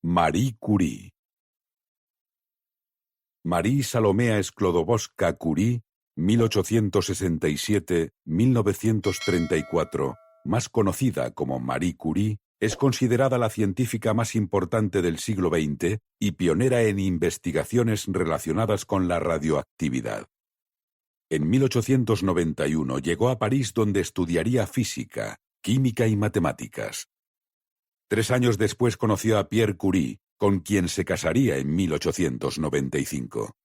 Marie Curie. Marie Salomea Sklodowska-Curie, 1867-1934, más conocida como Marie Curie, es considerada la científica más importante del siglo XX y pionera en investigaciones relacionadas con la radioactividad. En 1891 llegó a París, donde estudiaría física, química y matemáticas. 3 años después conoció a Pierre Curie, con quien se casaría en 1895.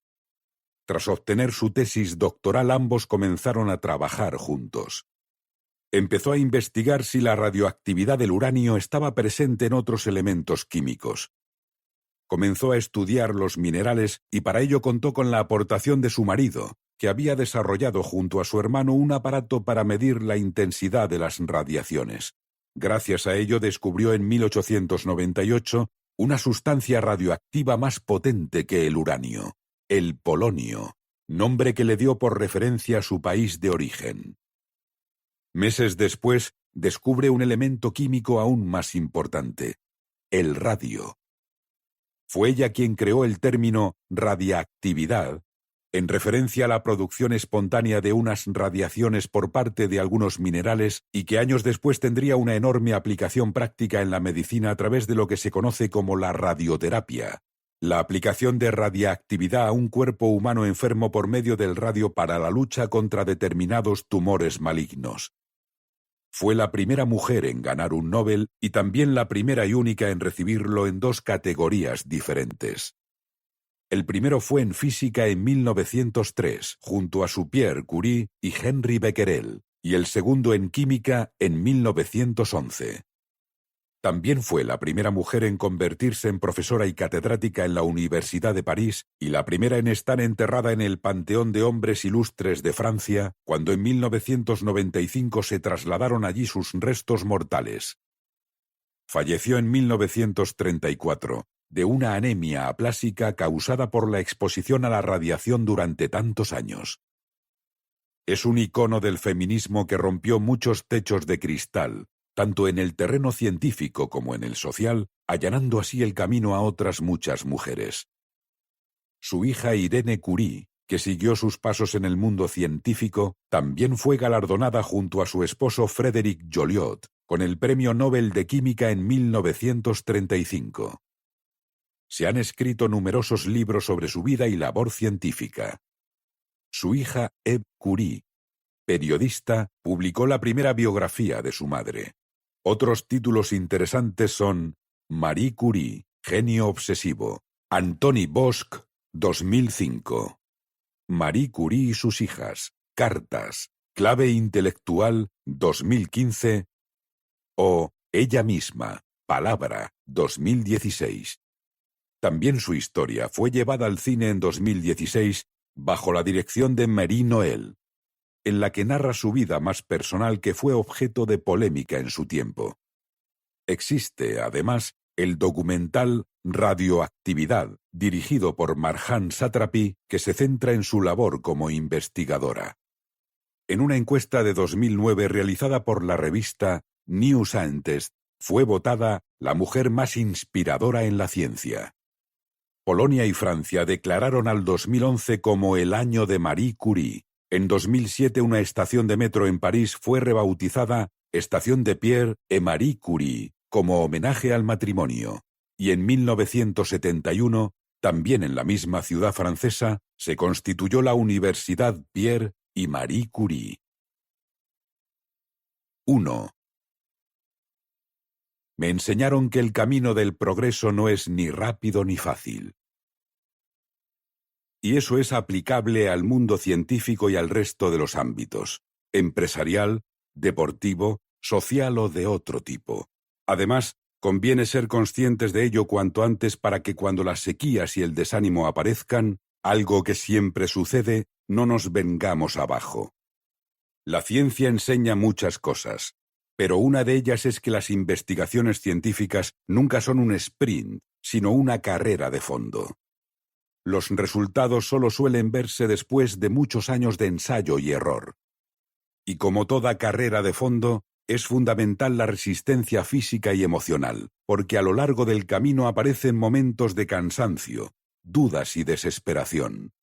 Tras obtener su tesis doctoral, ambos comenzaron a trabajar juntos. Empezó a investigar si la radioactividad del uranio estaba presente en otros elementos químicos. Comenzó a estudiar los minerales y para ello contó con la aportación de su marido, que había desarrollado junto a su hermano un aparato para medir la intensidad de las radiaciones. Gracias a ello descubrió en 1898 una sustancia radioactiva más potente que el uranio, el polonio, nombre que le dio por referencia a su país de origen. Meses después, descubre un elemento químico aún más importante, el radio. Fue ella quien creó el término radiactividad, en referencia a la producción espontánea de unas radiaciones por parte de algunos minerales y que años después tendría una enorme aplicación práctica en la medicina a través de lo que se conoce como la radioterapia, la aplicación de radiactividad a un cuerpo humano enfermo por medio del radio para la lucha contra determinados tumores malignos. Fue la primera mujer en ganar un Nobel y también la primera y única en recibirlo en 2 categorías diferentes. El primero fue en física en 1903, junto a su Pierre Curie y Henri Becquerel, y el segundo en química en 1911. También fue la primera mujer en convertirse en profesora y catedrática en la Universidad de París y la primera en estar enterrada en el Panteón de Hombres Ilustres de Francia, cuando en 1995 se trasladaron allí sus restos mortales. Falleció en 1934. De una anemia aplásica causada por la exposición a la radiación durante tantos años. Es un icono del feminismo que rompió muchos techos de cristal, tanto en el terreno científico como en el social, allanando así el camino a otras muchas mujeres. Su hija Irene Curie, que siguió sus pasos en el mundo científico, también fue galardonada junto a su esposo Frédéric Joliot, con el Premio Nobel de Química en 1935. Se han escrito numerosos libros sobre su vida y labor científica. Su hija, Eve Curie, periodista, publicó la primera biografía de su madre. Otros títulos interesantes son Marie Curie, genio obsesivo, Antony Bosch, 2005. Marie Curie y sus hijas, cartas, clave intelectual, 2015. O Ella misma, palabra, 2016. También su historia fue llevada al cine en 2016 bajo la dirección de Marie Noël, en la que narra su vida más personal que fue objeto de polémica en su tiempo. Existe, además, el documental Radioactividad, dirigido por Marjane Satrapi, que se centra en su labor como investigadora. En una encuesta de 2009 realizada por la revista New Scientist, fue votada la mujer más inspiradora en la ciencia. Polonia y Francia declararon al 2011 como el año de Marie Curie. En 2007 una estación de metro en París fue rebautizada Estación de Pierre et Marie Curie, como homenaje al matrimonio. Y en 1971, también en la misma ciudad francesa, se constituyó la Universidad Pierre y Marie Curie. 1. Me enseñaron que el camino del progreso no es ni rápido ni fácil. Y eso es aplicable al mundo científico y al resto de los ámbitos, empresarial, deportivo, social o de otro tipo. Además, conviene ser conscientes de ello cuanto antes para que cuando las sequías y el desánimo aparezcan, algo que siempre sucede, no nos vengamos abajo. La ciencia enseña muchas cosas, pero una de ellas es que las investigaciones científicas nunca son un sprint, sino una carrera de fondo. Los resultados solo suelen verse después de muchos años de ensayo y error. Y como toda carrera de fondo, Es fundamental la resistencia física y emocional, porque a lo largo del camino aparecen momentos de cansancio, dudas y desesperación.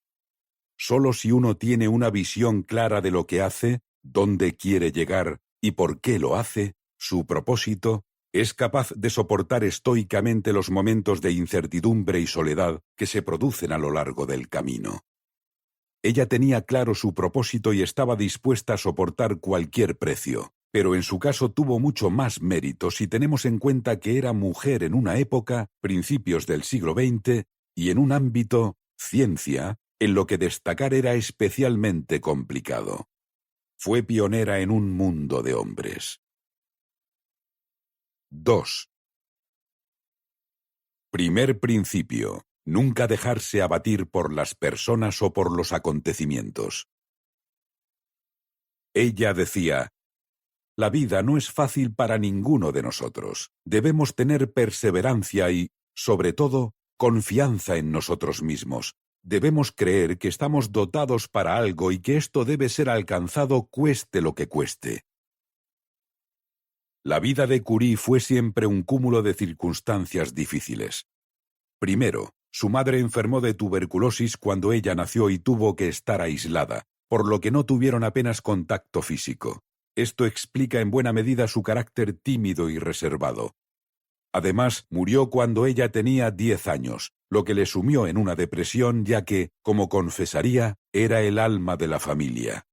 Solo si uno tiene una visión clara de lo que hace, dónde quiere llegar y por qué lo hace, su propósito, es capaz de soportar estoicamente los momentos de incertidumbre y soledad que se producen a lo largo del camino. Ella tenía claro su propósito y estaba dispuesta a soportar cualquier precio, pero en su caso tuvo mucho más mérito si tenemos en cuenta que era mujer en una época, principios del siglo XX, y en un ámbito, ciencia, en lo que destacar era especialmente complicado. Fue pionera en un mundo de hombres. 2. Primer principio: nunca dejarse abatir por las personas o por los acontecimientos. Ella decía: la vida no es fácil para ninguno de nosotros. Debemos tener perseverancia y, sobre todo, confianza en nosotros mismos. Debemos creer que estamos dotados para algo y que esto debe ser alcanzado cueste lo que cueste. La vida de Curie fue siempre un cúmulo de circunstancias difíciles. Primero, su madre enfermó de tuberculosis cuando ella nació y tuvo que estar aislada, por lo que no tuvieron apenas contacto físico. Esto explica en buena medida su carácter tímido y reservado. Además, murió cuando ella tenía 10 años, lo que le sumió en una depresión ya que, como confesaría, era el alma de la familia.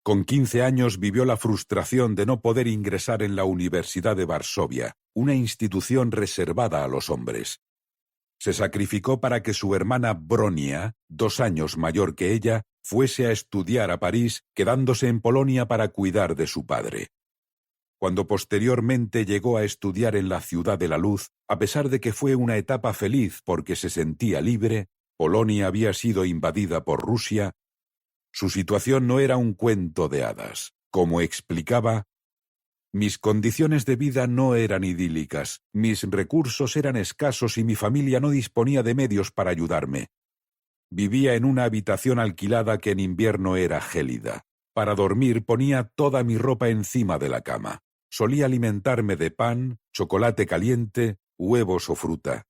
Con 15 años vivió la frustración de no poder ingresar en la Universidad de Varsovia, una institución reservada a los hombres. Se sacrificó para que su hermana Bronia, 2 años mayor que ella, fuese a estudiar a París, quedándose en Polonia para cuidar de su padre. Cuando posteriormente llegó a estudiar en la Ciudad de la Luz, a pesar de que fue una etapa feliz porque se sentía libre, Polonia había sido invadida por Rusia. Su situación no era un cuento de hadas. Como explicaba: mis condiciones de vida no eran idílicas, mis recursos eran escasos y mi familia no disponía de medios para ayudarme. Vivía en una habitación alquilada que en invierno era gélida. Para dormir ponía toda mi ropa encima de la cama. Solía alimentarme de pan, chocolate caliente, huevos o fruta.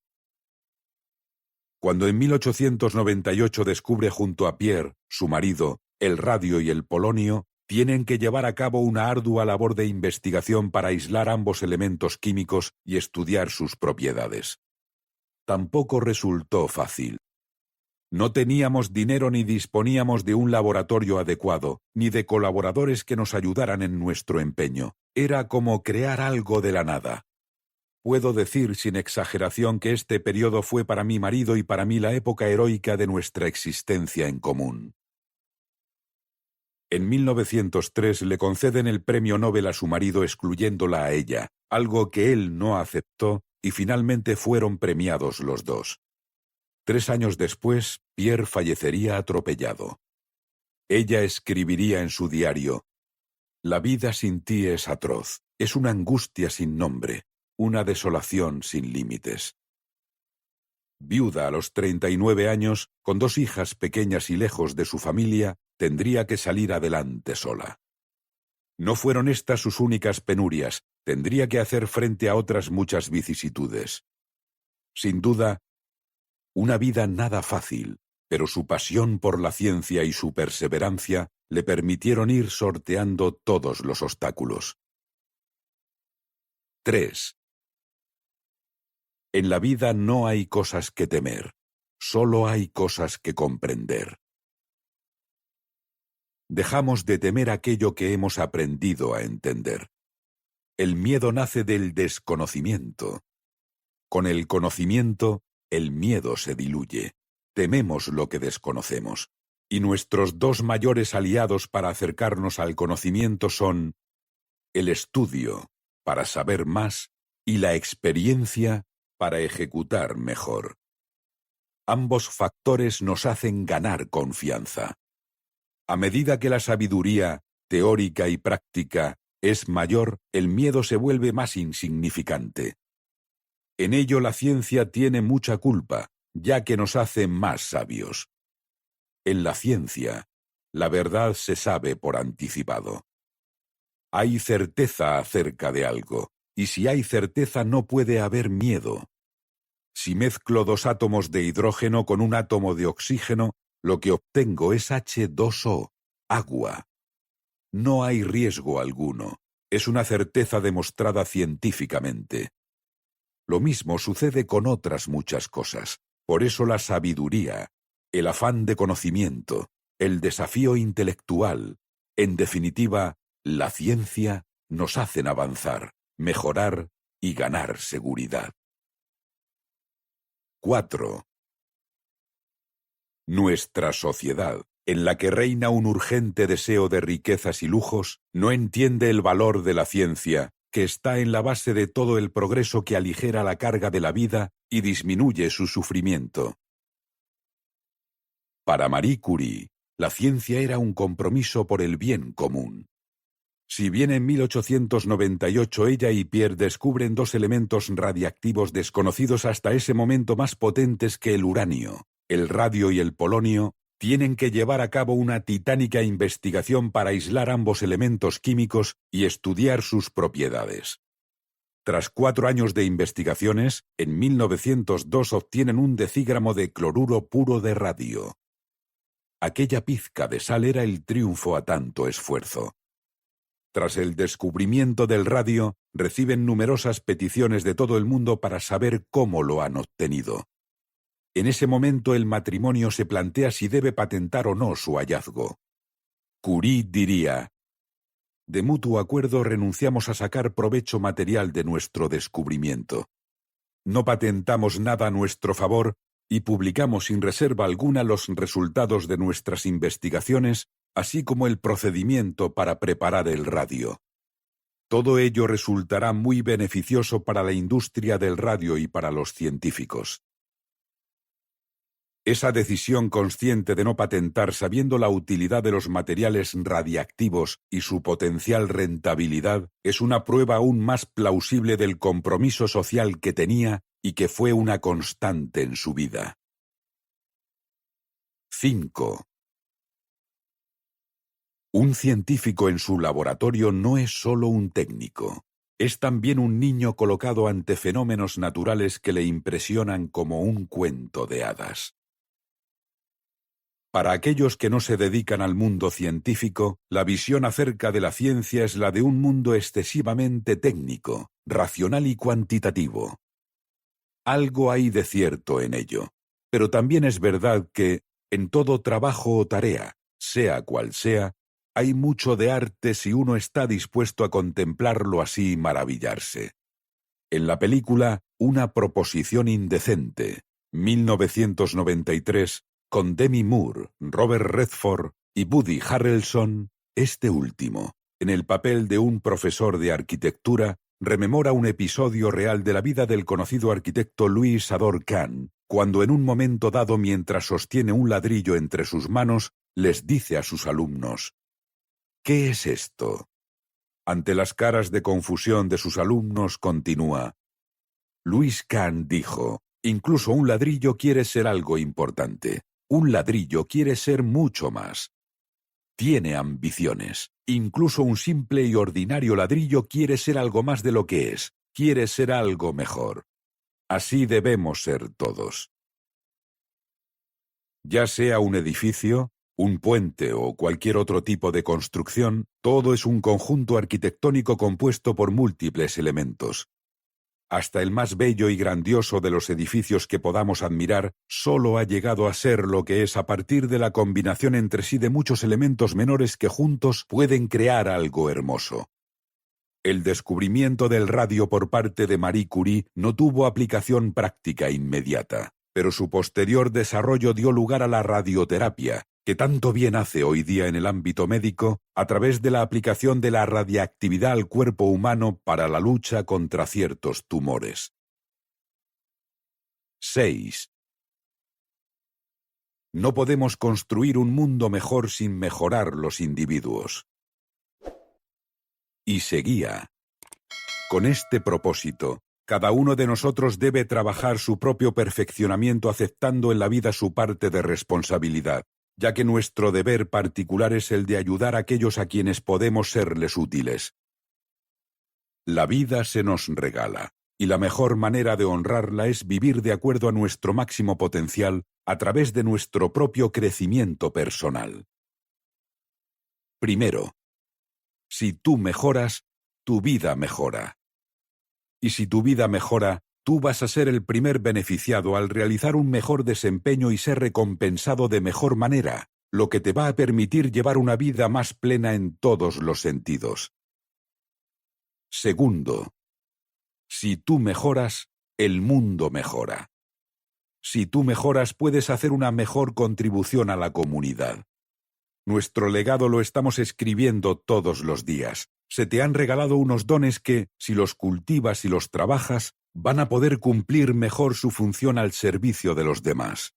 Cuando en 1898 descubre junto a Pierre, su marido, el radio y el polonio, tienen que llevar a cabo una ardua labor de investigación para aislar ambos elementos químicos y estudiar sus propiedades. Tampoco resultó fácil. No teníamos dinero ni disponíamos de un laboratorio adecuado, ni de colaboradores que nos ayudaran en nuestro empeño. Era como crear algo de la nada. Puedo decir sin exageración que este periodo fue para mi marido y para mí la época heroica de nuestra existencia en común. En 1903 le conceden el premio Nobel a su marido excluyéndola a ella, algo que él no aceptó, y finalmente fueron premiados los dos. 3 años después, Pierre fallecería atropellado. Ella escribiría en su diario: la vida sin ti es atroz, es una angustia sin nombre, una desolación sin límites. Viuda a los 39 años, con 2 hijas pequeñas y lejos de su familia, tendría que salir adelante sola. No fueron estas sus únicas penurias, tendría que hacer frente a otras muchas vicisitudes. Sin duda, una vida nada fácil, pero su pasión por la ciencia y su perseverancia le permitieron ir sorteando todos los obstáculos. 3. En la vida no hay cosas que temer, solo hay cosas que comprender. Dejamos de temer aquello que hemos aprendido a entender. El miedo nace del desconocimiento. Con el conocimiento, el miedo se diluye. Tememos lo que desconocemos. Y nuestros 2 mayores aliados para acercarnos al conocimiento son el estudio, para saber más, y la experiencia, para ejecutar mejor. Ambos factores nos hacen ganar confianza. A medida que la sabiduría, teórica y práctica, es mayor, el miedo se vuelve más insignificante. En ello la ciencia tiene mucha culpa, ya que nos hace más sabios. En la ciencia, la verdad se sabe por anticipado. Hay certeza acerca de algo, y si hay certeza no puede haber miedo. Si mezclo dos átomos de hidrógeno con un átomo de oxígeno, lo que obtengo es H2O, agua. No hay riesgo alguno. Es una certeza demostrada científicamente. Lo mismo sucede con otras muchas cosas. Por eso la sabiduría, el afán de conocimiento, el desafío intelectual, en definitiva, la ciencia, nos hacen avanzar, mejorar y ganar seguridad. 4. Nuestra sociedad, en la que reina un urgente deseo de riquezas y lujos, no entiende el valor de la ciencia, que está en la base de todo el progreso que aligera la carga de la vida y disminuye su sufrimiento. Para Marie Curie, la ciencia era un compromiso por el bien común. Si bien en 1898 ella y Pierre descubren dos elementos radiactivos desconocidos hasta ese momento más potentes que el uranio, el radio y el polonio, tienen que llevar a cabo una titánica investigación para aislar ambos elementos químicos y estudiar sus propiedades. Tras 4 años de investigaciones, en 1902 obtienen un decígramo de cloruro puro de radio. Aquella pizca de sal era el triunfo a tanto esfuerzo. Tras el descubrimiento del radio, reciben numerosas peticiones de todo el mundo para saber cómo lo han obtenido. En ese momento el matrimonio se plantea si debe patentar o no su hallazgo. Curie diría: de mutuo acuerdo renunciamos a sacar provecho material de nuestro descubrimiento. No patentamos nada a nuestro favor y publicamos sin reserva alguna los resultados de nuestras investigaciones, así como el procedimiento para preparar el radio. Todo ello resultará muy beneficioso para la industria del radio y para los científicos. Esa decisión consciente de no patentar sabiendo la utilidad de los materiales radiactivos y su potencial rentabilidad es una prueba aún más plausible del compromiso social que tenía y que fue una constante en su vida. 5. Un científico en su laboratorio no es solo un técnico, es también un niño colocado ante fenómenos naturales que le impresionan como un cuento de hadas. Para aquellos que no se dedican al mundo científico, la visión acerca de la ciencia es la de un mundo excesivamente técnico, racional y cuantitativo. Algo hay de cierto en ello, pero también es verdad que, en todo trabajo o tarea, sea cual sea, hay mucho de arte si uno está dispuesto a contemplarlo así y maravillarse. En la película Una proposición indecente, 1993, con Demi Moore, Robert Redford y Woody Harrelson, este último, en el papel de un profesor de arquitectura, rememora un episodio real de la vida del conocido arquitecto Louis Ador Kahn, cuando en un momento dado mientras sostiene un ladrillo entre sus manos, les dice a sus alumnos: ¿qué es esto? Ante las caras de confusión de sus alumnos continúa: Louis Kahn dijo, incluso un ladrillo quiere ser algo importante. Un ladrillo quiere ser mucho más. Tiene ambiciones. Incluso un simple y ordinario ladrillo quiere ser algo más de lo que es. Quiere ser algo mejor. Así debemos ser todos. Ya sea un edificio, un puente o cualquier otro tipo de construcción, todo es un conjunto arquitectónico compuesto por múltiples elementos. Hasta el más bello y grandioso de los edificios que podamos admirar solo ha llegado a ser lo que es a partir de la combinación entre sí de muchos elementos menores que juntos pueden crear algo hermoso. El descubrimiento del radio por parte de Marie Curie no tuvo aplicación práctica inmediata, pero su posterior desarrollo dio lugar a la radioterapia, que tanto bien hace hoy día en el ámbito médico a través de la aplicación de la radiactividad al cuerpo humano para la lucha contra ciertos tumores. 6. No podemos construir un mundo mejor sin mejorar los individuos. Y seguía: con este propósito, cada uno de nosotros debe trabajar su propio perfeccionamiento aceptando en la vida su parte de responsabilidad, ya que nuestro deber particular es el de ayudar a aquellos a quienes podemos serles útiles, La vida se nos regala, y la mejor manera de honrarla es vivir de acuerdo a nuestro máximo potencial a través de nuestro propio crecimiento personal. Primero, si tú mejoras, tu vida mejora. Y si tu vida mejora, tú vas a ser el primer beneficiado al realizar un mejor desempeño y ser recompensado de mejor manera, lo que te va a permitir llevar una vida más plena en todos los sentidos. Segundo, si tú mejoras, el mundo mejora. Si tú mejoras, puedes hacer una mejor contribución a la comunidad. Nuestro legado lo estamos escribiendo todos los días. Se te han regalado unos dones que, si los cultivas y los trabajas, van a poder cumplir mejor su función al servicio de los demás.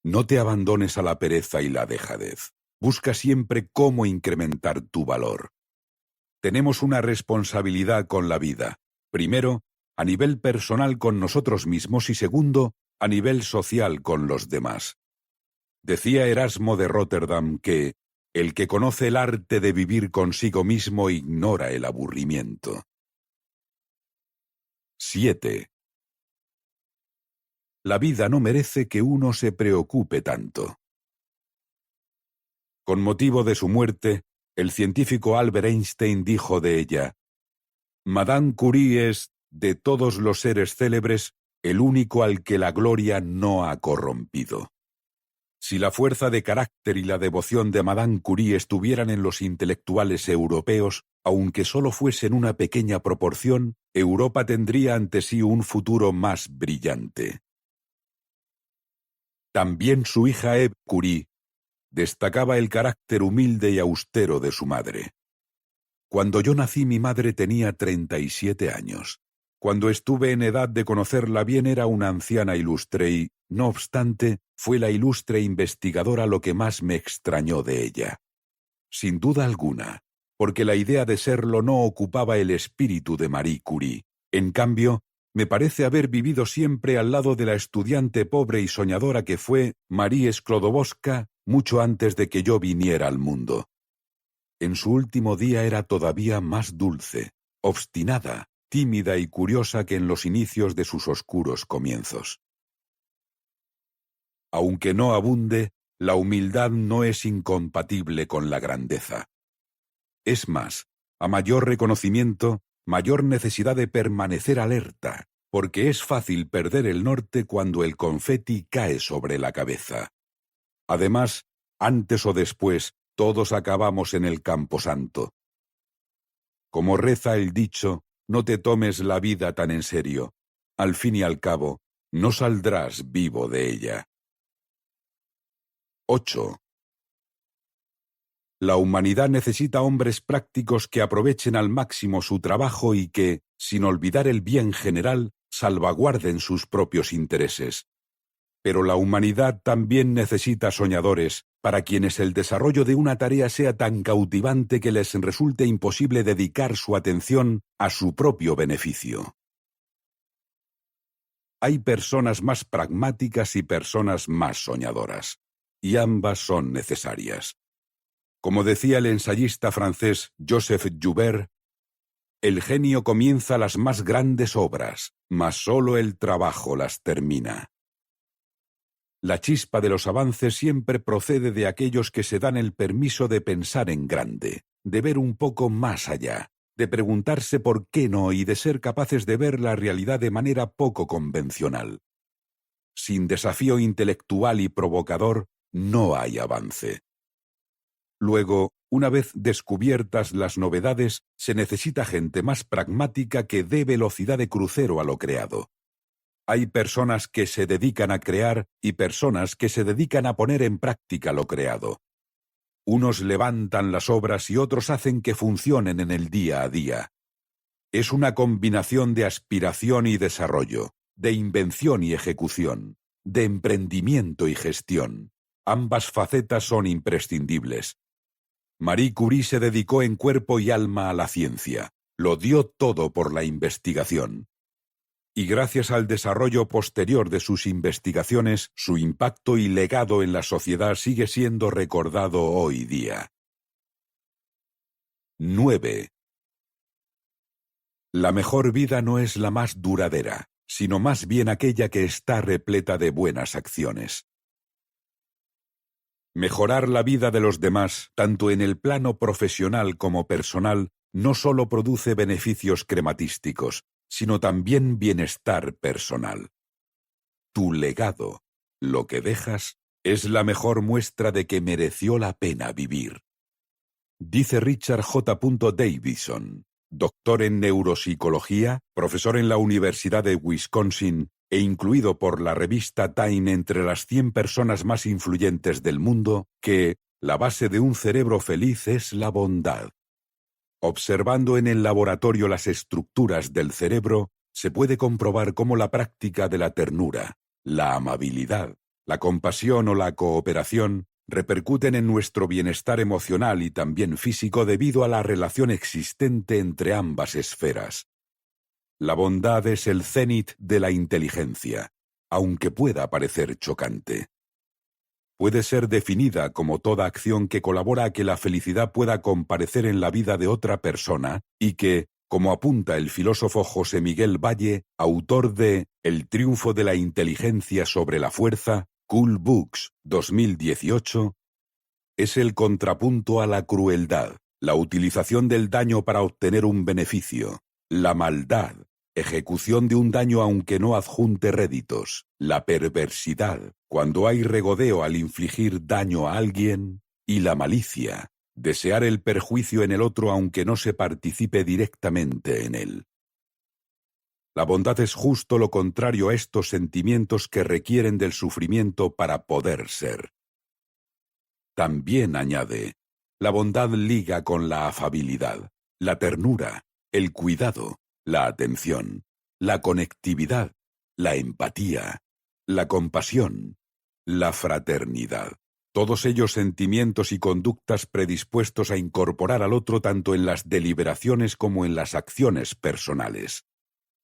No te abandones a la pereza y la dejadez. Busca siempre cómo incrementar tu valor. Tenemos una responsabilidad con la vida. Primero, a nivel personal con nosotros mismos y segundo, a nivel social con los demás. Decía Erasmo de Róterdam que el que conoce el arte de vivir consigo mismo ignora el aburrimiento. 7. La vida no merece que uno se preocupe tanto. Con motivo de su muerte, el científico Albert Einstein dijo de ella: Madame Curie es, de todos los seres célebres, el único al que la gloria no ha corrompido. Si la fuerza de carácter y la devoción de Madame Curie estuvieran en los intelectuales europeos, aunque solo fuesen una pequeña proporción, Europa tendría ante sí un futuro más brillante. También su hija Eve Curie destacaba el carácter humilde y austero de su madre. Cuando yo nací, mi madre tenía 37 años. Cuando estuve en edad de conocerla bien era una anciana ilustre y, no obstante, fue la ilustre investigadora lo que más me extrañó de ella. Sin duda alguna, porque la idea de serlo no ocupaba el espíritu de Marie Curie. En cambio, me parece haber vivido siempre al lado de la estudiante pobre y soñadora que fue Marie Sklodowska mucho antes de que yo viniera al mundo. En su último día era todavía más dulce, obstinada, tímida y curiosa que en los inicios de sus oscuros comienzos. Aunque no abunde, la humildad no es incompatible con la grandeza. Es más, a mayor reconocimiento, mayor necesidad de permanecer alerta, porque es fácil perder el norte cuando el confeti cae sobre la cabeza. Además, antes o después, todos acabamos en el camposanto. Como reza el dicho, no te tomes la vida tan en serio. Al fin y al cabo, no saldrás vivo de ella. 8. La humanidad necesita hombres prácticos que aprovechen al máximo su trabajo y que, sin olvidar el bien general, salvaguarden sus propios intereses. Pero la humanidad también necesita soñadores, para quienes el desarrollo de una tarea sea tan cautivante que les resulte imposible dedicar su atención a su propio beneficio. Hay personas más pragmáticas y personas más soñadoras, y ambas son necesarias. Como decía el ensayista francés Joseph Joubert, el genio comienza las más grandes obras, mas solo el trabajo las termina. La chispa de los avances siempre procede de aquellos que se dan el permiso de pensar en grande, de ver un poco más allá, de preguntarse por qué no y de ser capaces de ver la realidad de manera poco convencional. Sin desafío intelectual y provocador, no hay avance. Luego, una vez descubiertas las novedades, se necesita gente más pragmática que dé velocidad de crucero a lo creado. Hay personas que se dedican a crear y personas que se dedican a poner en práctica lo creado. Unos levantan las obras y otros hacen que funcionen en el día a día. Es una combinación de aspiración y desarrollo, de invención y ejecución, de emprendimiento y gestión. Ambas facetas son imprescindibles. Marie Curie se dedicó en cuerpo y alma a la ciencia. Lo dio todo por la investigación. Y gracias al desarrollo posterior de sus investigaciones, su impacto y legado en la sociedad sigue siendo recordado hoy día. 9. La mejor vida no es la más duradera, sino más bien aquella que está repleta de buenas acciones. Mejorar la vida de los demás, tanto en el plano profesional como personal, no solo produce beneficios crematísticos, sino también bienestar personal. Tu legado, lo que dejas, es la mejor muestra de que mereció la pena vivir. Dice Richard J. Davidson, doctor en neuropsicología, profesor en la Universidad de Wisconsin e incluido por la revista Time entre las 100 personas más influyentes del mundo, que la base de un cerebro feliz es la bondad. Observando en el laboratorio las estructuras del cerebro, se puede comprobar cómo la práctica de la ternura, la amabilidad, la compasión o la cooperación repercuten en nuestro bienestar emocional y también físico debido a la relación existente entre ambas esferas. La bondad es el cénit de la inteligencia, aunque pueda parecer chocante. Puede ser definida como toda acción que colabora a que la felicidad pueda comparecer en la vida de otra persona y que, como apunta el filósofo José Miguel Valle, autor de El triunfo de la inteligencia sobre la fuerza, Cool Books, 2018, es el contrapunto a la crueldad, la utilización del daño para obtener un beneficio, la maldad, ejecución de un daño aunque no adjunte réditos, la perversidad, cuando hay regodeo al infligir daño a alguien, y la malicia, desear el perjuicio en el otro aunque no se participe directamente en él. La bondad es justo lo contrario a estos sentimientos que requieren del sufrimiento para poder ser. También añade, la bondad liga con la afabilidad, la ternura, el cuidado, la atención, la conectividad, la empatía, la compasión, la fraternidad. Todos ellos sentimientos y conductas predispuestos a incorporar al otro tanto en las deliberaciones como en las acciones personales.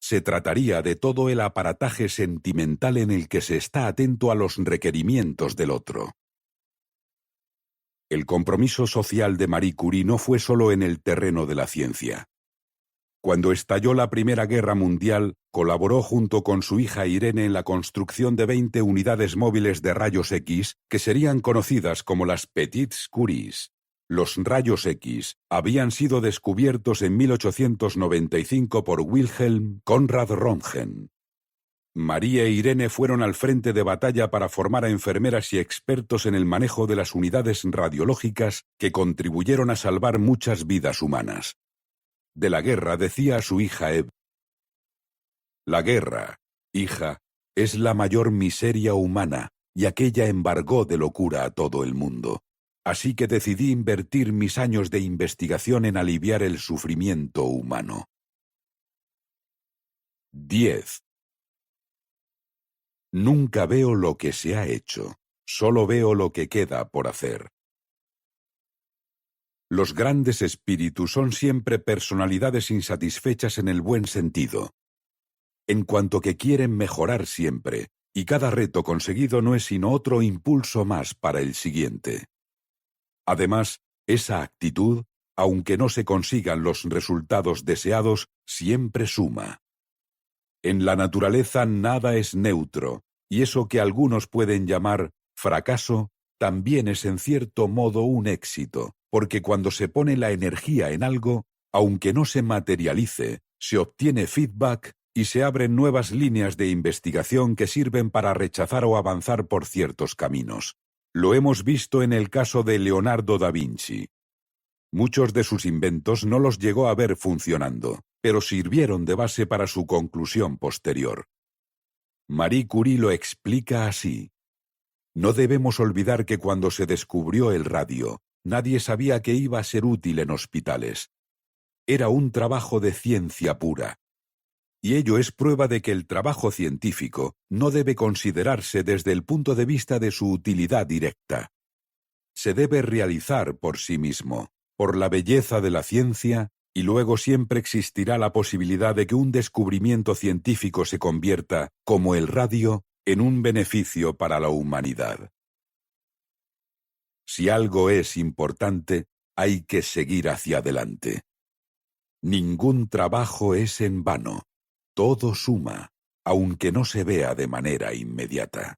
Se trataría de todo el aparataje sentimental en el que se está atento a los requerimientos del otro. El compromiso social de Marie Curie no fue solo en el terreno de la ciencia. Cuando estalló la Primera Guerra Mundial, colaboró junto con su hija Irene en la construcción de 20 unidades móviles de rayos X que serían conocidas como las Petites Curies. Los rayos X habían sido descubiertos en 1895 por Wilhelm Conrad Röntgen. María e Irene fueron al frente de batalla para formar a enfermeras y expertos en el manejo de las unidades radiológicas que contribuyeron a salvar muchas vidas humanas. De la guerra decía a su hija Eve: «La guerra, hija, es la mayor miseria humana y aquella embargó de locura a todo el mundo. Así que decidí invertir mis años de investigación en aliviar el sufrimiento humano». 10. Nunca veo lo que se ha hecho, solo veo lo que queda por hacer. Los grandes espíritus son siempre personalidades insatisfechas en el buen sentido. En cuanto que quieren mejorar siempre, y cada reto conseguido no es sino otro impulso más para el siguiente. Además, esa actitud, aunque no se consigan los resultados deseados, siempre suma. En la naturaleza nada es neutro, y eso que algunos pueden llamar fracaso, también es en cierto modo un éxito, porque cuando se pone la energía en algo, aunque no se materialice, se obtiene feedback y se abren nuevas líneas de investigación que sirven para rechazar o avanzar por ciertos caminos. Lo hemos visto en el caso de Leonardo da Vinci. Muchos de sus inventos no los llegó a ver funcionando, pero sirvieron de base para su conclusión posterior. Marie Curie lo explica así: no debemos olvidar que cuando se descubrió el radio, nadie sabía que iba a ser útil en hospitales. Era un trabajo de ciencia pura. Y ello es prueba de que el trabajo científico no debe considerarse desde el punto de vista de su utilidad directa. Se debe realizar por sí mismo, por la belleza de la ciencia, y luego siempre existirá la posibilidad de que un descubrimiento científico se convierta, como el radio, en un beneficio para la humanidad. Si algo es importante, hay que seguir hacia adelante. Ningún trabajo es en vano. Todo suma, aunque no se vea de manera inmediata.